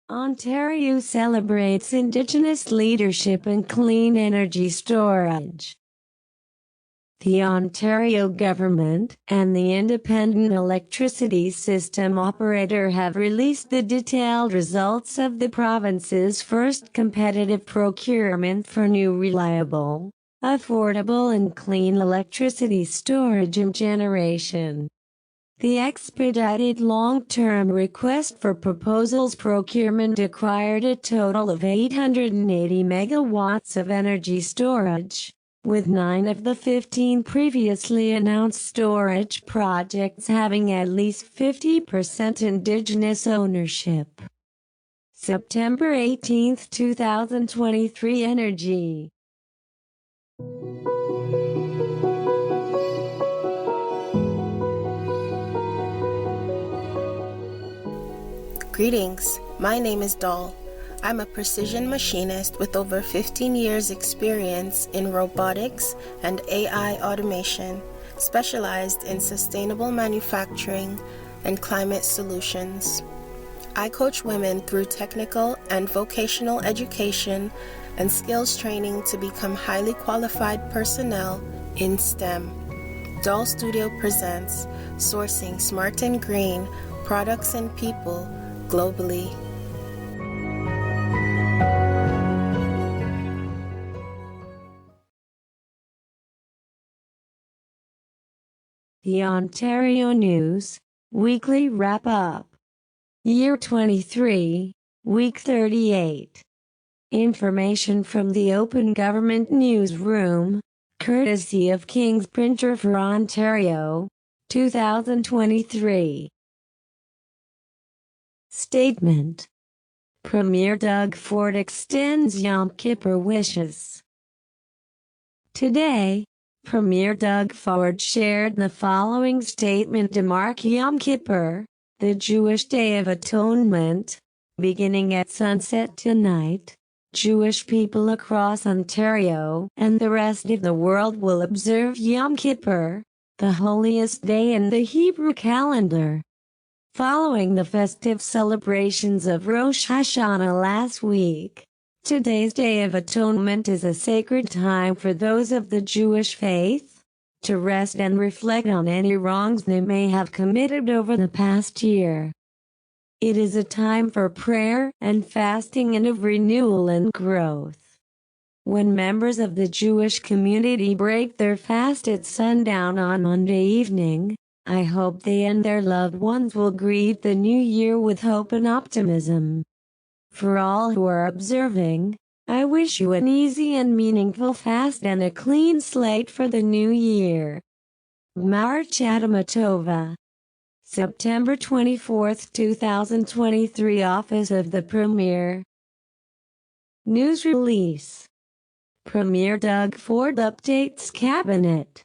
Ontario celebrates Indigenous leadership in clean energy storage. The Ontario government and the Independent Electricity System Operator have released the detailed results of the province's first competitive procurement for new reliable, affordable and clean electricity storage and generation. The expedited long-term request for proposals procurement acquired a total of 880 megawatts of energy storage, with 9 of the 15 previously announced storage projects having at least 50% Indigenous ownership. September 18, 2023 Energy. Greetings, my name is DOL. I'm a precision machinist with over 15 years experience in robotics and AI automation, specialized in sustainable manufacturing and climate solutions. I coach women through technical and vocational education and skills training to become highly qualified personnel in STEM. DOL.STUDIO presents Sourcing Smart and Green Products and People globally. The Ontario News Weekly Wrap-Up. Year 23, Week 38. Information from the Open Government Newsroom, courtesy of King's Printer for Ontario, 2023. Statement. Premier Doug Ford extends Yom Kippur wishes. Today, Premier Doug Ford shared the following statement to mark Yom Kippur, the Jewish Day of Atonement. Beginning at sunset tonight, Jewish people across Ontario and the rest of the world will observe Yom Kippur, the holiest day in the Hebrew calendar. Following the festive celebrations of Rosh Hashanah last week, today's Day of Atonement is a sacred time for those of the Jewish faith to rest and reflect on any wrongs they may have committed over the past year. It is a time for prayer and fasting and of renewal and growth. When members of the Jewish community break their fast at sundown on Monday evening, I hope they and their loved ones will greet the new year with hope and optimism. For all who are observing, I wish you an easy and meaningful fast and a clean slate for the new year. March Adamatova. September 24, 2023 Office of the Premier. News release. Premier Doug Ford updates Cabinet.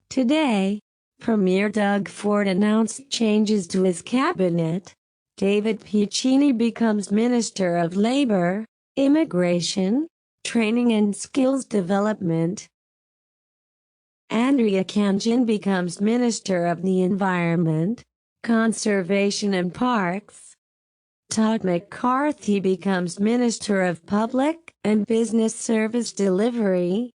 Today, Premier Doug Ford announced changes to his cabinet. David Piccini becomes Minister of Labor, Immigration, Training and Skills Development. Andrea Kangin becomes Minister of the Environment, Conservation and Parks. Todd McCarthy becomes Minister of Public and Business Service Delivery.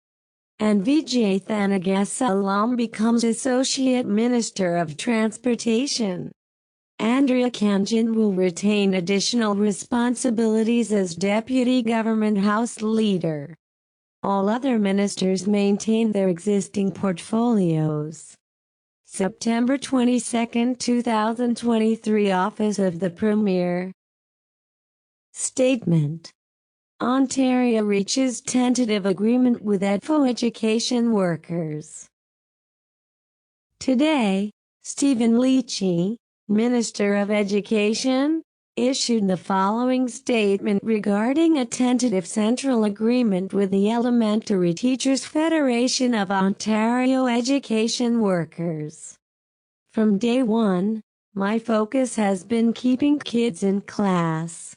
And Vijay Thanagasselam becomes Associate Minister of Transportation. Andrea Kangin will retain additional responsibilities as Deputy Government House Leader. All other ministers maintain their existing portfolios. September 22, 2023 Office of the Premier. Statement. Ontario reaches tentative agreement with EDFO education workers. Today, Stephen Lecce, Minister of Education, issued the following statement regarding a tentative central agreement with the Elementary Teachers Federation of Ontario Education Workers. From day one, my focus has been keeping kids in class.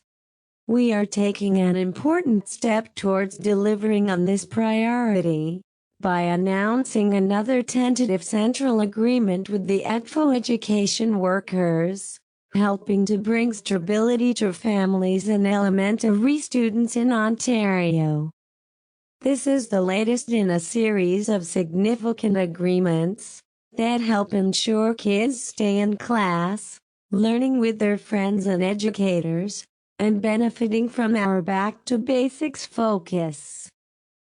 We are taking an important step towards delivering on this priority by announcing another tentative central agreement with the EDFO education workers, helping to bring stability to families and elementary students in Ontario. This is the latest in a series of significant agreements that help ensure kids stay in class, learning with their friends and educators, and benefiting from our Back to Basics focus.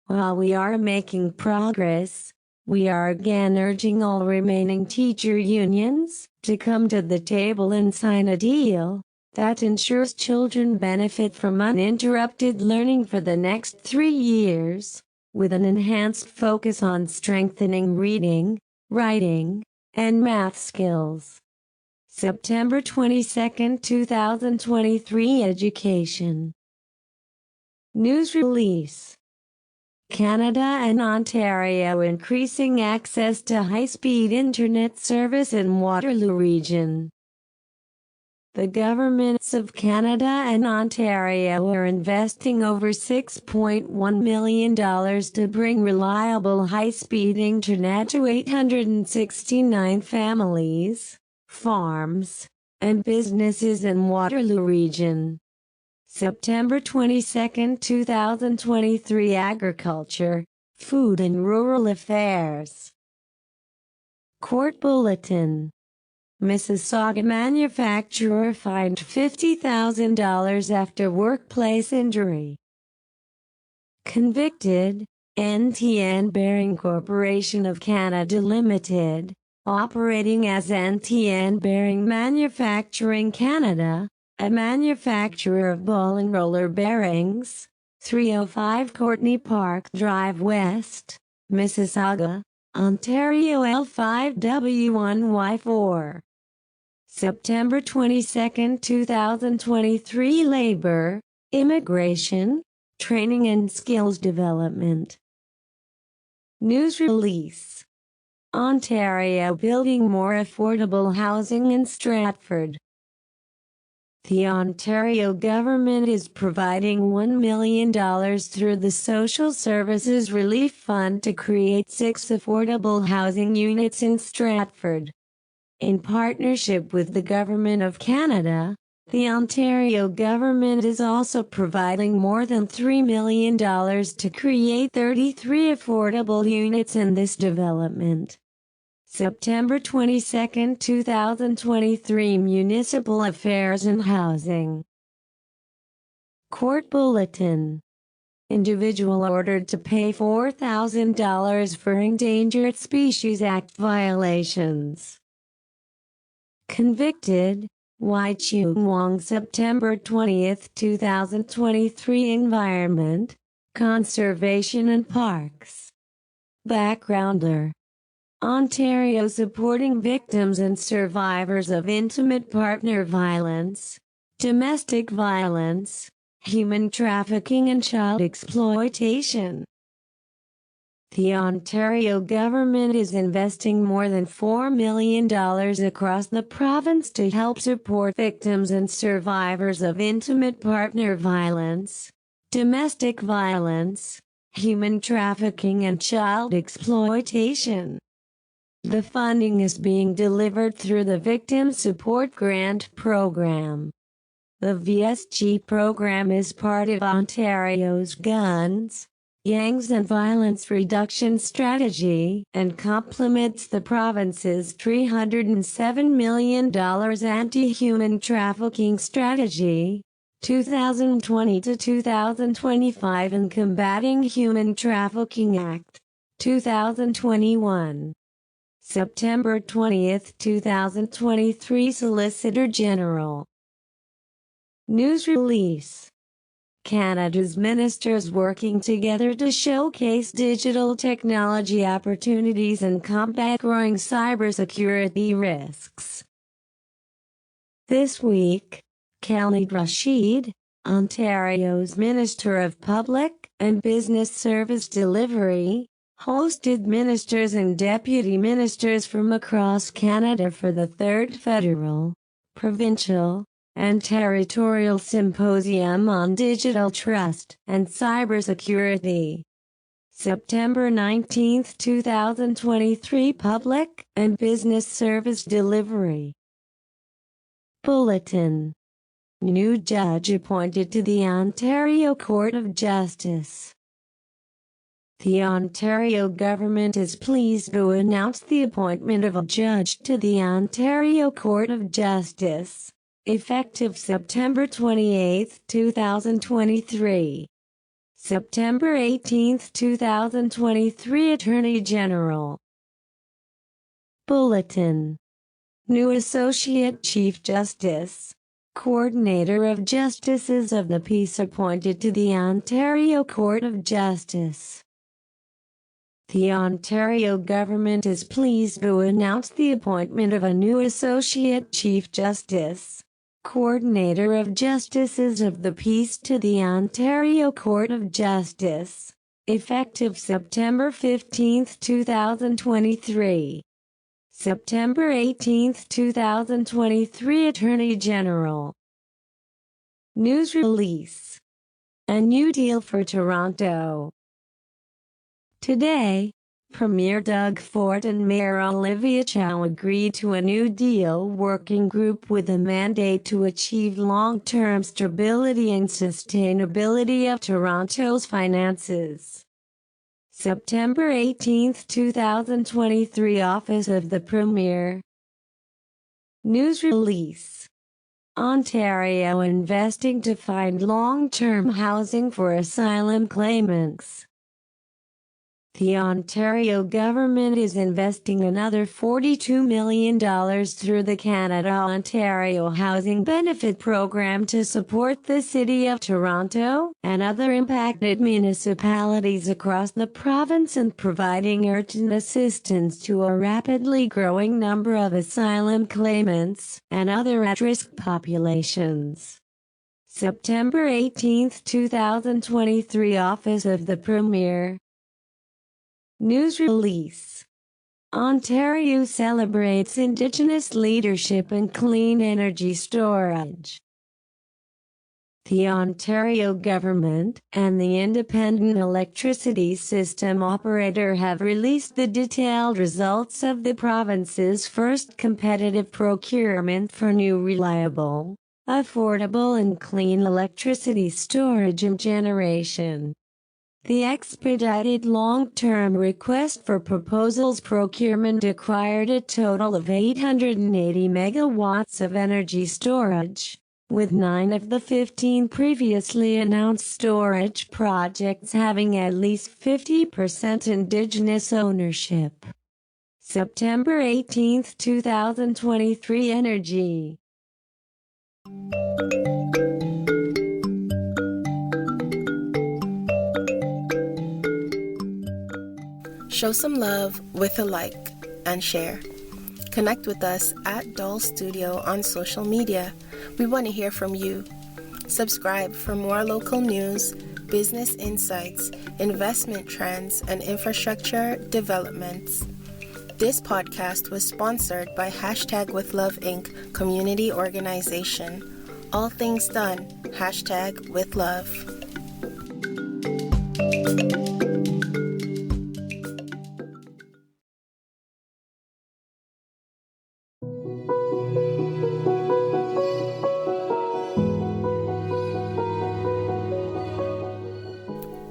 While we are making progress, we are again urging all remaining teacher unions to come to the table and sign a deal that ensures children benefit from uninterrupted learning for the next 3 years, with an enhanced focus on strengthening reading, writing, and math skills. September 22, 2023 Education News Release Canada and Ontario increasing access to high-speed internet service in Waterloo region. The governments of Canada and Ontario are investing over $6.1 million to bring reliable high-speed internet to 869 families, farms, and businesses in Waterloo region. September 22, 2023 Agriculture, Food and Rural Affairs Court Bulletin Mississauga manufacturer fined $50,000 after workplace injury. Convicted, NTN Bearing Corporation of Canada Limited, operating as NTN Bearing Manufacturing Canada, a manufacturer of ball and roller bearings, 305 Courtney Park Drive West, Mississauga, Ontario L5W1Y4. September 22, 2023 Labor, Immigration, Training and Skills Development. News Release Ontario building more affordable housing in Stratford. The Ontario government is providing $1 million through the Social Services Relief Fund to create 6 affordable housing units in Stratford. In partnership with the Government of Canada, the Ontario government is also providing more than $3 million to create 33 affordable units in this development. September 22, 2023 Municipal Affairs and Housing Court Bulletin Individual ordered to pay $4,000 for Endangered Species Act violations. Convicted, Y23W38 Wong September 20, 2023 Environment, Conservation and Parks Backgrounder Ontario supporting victims and survivors of intimate partner violence, domestic violence, human trafficking and child exploitation. The Ontario government is investing more than $4 million across the province to help support victims and survivors of intimate partner violence, domestic violence, human trafficking and child exploitation. The funding is being delivered through the Victim Support Grant Program. The VSG program is part of Ontario's Guns, Gangs and Violence Reduction Strategy and complements the province's $307 million Anti-Human Trafficking Strategy, 2020 to 2025 and Combating Human Trafficking Act, 2021. September 20, 2023 Solicitor General. News Release Canada's ministers working together to showcase digital technology opportunities and combat growing cybersecurity risks. This week, Khalid Rashid, Ontario's Minister of Public and Business Service Delivery, hosted ministers and deputy ministers from across Canada for the 3rd Federal, Provincial, and Territorial Symposium on Digital Trust and Cybersecurity. September 19, 2023 Public and Business Service Delivery. Bulletin. New judge appointed to the Ontario Court of Justice. The Ontario government is pleased to announce the appointment of a judge to the Ontario Court of Justice, effective September 28, 2023. September 18, 2023 Attorney General. Bulletin. New Associate Chief Justice, Coordinator of Justices of the Peace appointed to the Ontario Court of Justice. The Ontario government is pleased to announce the appointment of a new Associate Chief Justice, Coordinator of Justices of the Peace to the Ontario Court of Justice, effective September 15, 2023. September 18, 2023 Attorney General. News release. A new deal for Toronto. Today, Premier Doug Ford and Mayor Olivia Chow agreed to a new deal working group with a mandate to achieve long-term stability and sustainability of Toronto's finances. September 18, 2023 Office of the Premier. News release. Ontario investing to find long-term housing for asylum claimants. The Ontario government is investing another $42 million through the Canada-Ontario Housing Benefit Program to support the City of Toronto and other impacted municipalities across the province and providing urgent assistance to a rapidly growing number of asylum claimants and other at-risk populations. September 18, 2023 Office of the Premier. News release. Ontario celebrates Indigenous leadership in clean energy storage. The Ontario government and the Independent Electricity System Operator have released the detailed results of the province's first competitive procurement for new reliable, affordable and clean electricity storage and generation. The expedited long-term request for proposals procurement acquired a total of 880 megawatts of energy storage, with 9 of the 15 previously announced storage projects having at least 50% Indigenous ownership. September 18, 2023 Energy. Show some love with a like and share. Connect with us at DOL.STUDIO on social media. We want to hear from you. Subscribe for more local news, business insights, investment trends, and infrastructure developments. This podcast was sponsored by #WithLove Inc. community organization. All things done, #WithLove.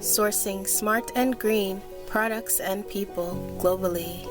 Sourcing smart and green products and people globally.